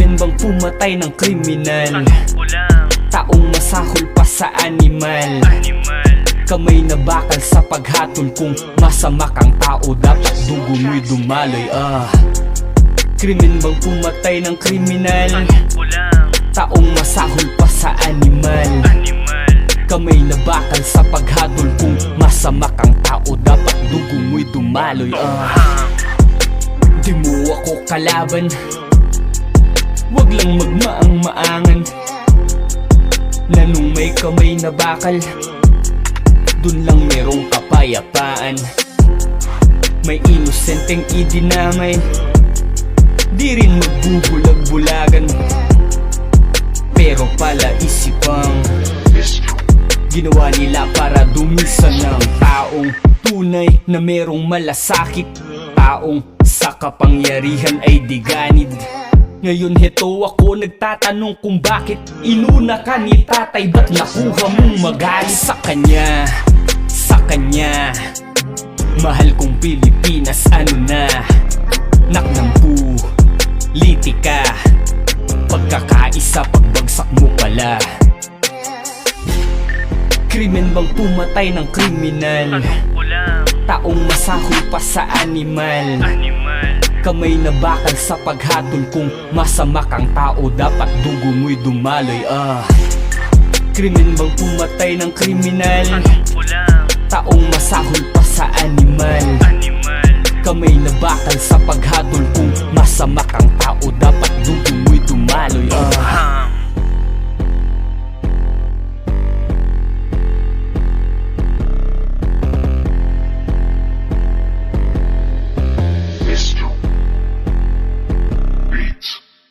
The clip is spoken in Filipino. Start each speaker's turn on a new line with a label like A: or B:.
A: Krimen bang pumatay ng kriminal?
B: Tanong ko lang,
A: Taong masahol pa sa animal. Kamay na bakal sa paghatol. Kung masama kang tao, dapat dugo mo'y dumaloy. Krimen bang pumatay ng kriminal?
B: tanong ko lang,
A: Taong masahol pa sa animal. Kamay na bakal sa paghatol. Kung masama kang tao, dapat dugo mo'y dumaloy. Di mo ako kalaban, wag lang magmaang-maangan. Na nung may kamay na bakal, dun lang merong kapayapaan. May inosenteng idinamay, di rin magbubulag-bulagan. Pero pala isipang ginawa nila para dumisan ng taong tunay na merong malasakit. Taong sa kapangyarihan ay diganid. Ngayon heto ako nagtatanong kung bakit inuna ka ni tatay, ba't nakuha mong magalit sa kanya? Sa kanya, mahal kong Pilipinas, ano na? Naknampu, litika, pagkakaisa, pagbagsak mo pala. Krimen bang pumatay ng kriminal?
B: tanong ko lang,
A: Taong masahol pa sa animal. Kamay na bakal sa paghatol. Kung masama kang tao, dapat dugo mo'y dumaloy. Krimen bang pumatay ng kriminal?
B: tanong ko lang,
A: Taong masahol pa sa animal. Kamay na bakal sa paghatol. Kung masama kang tao, dapat dugo mo'y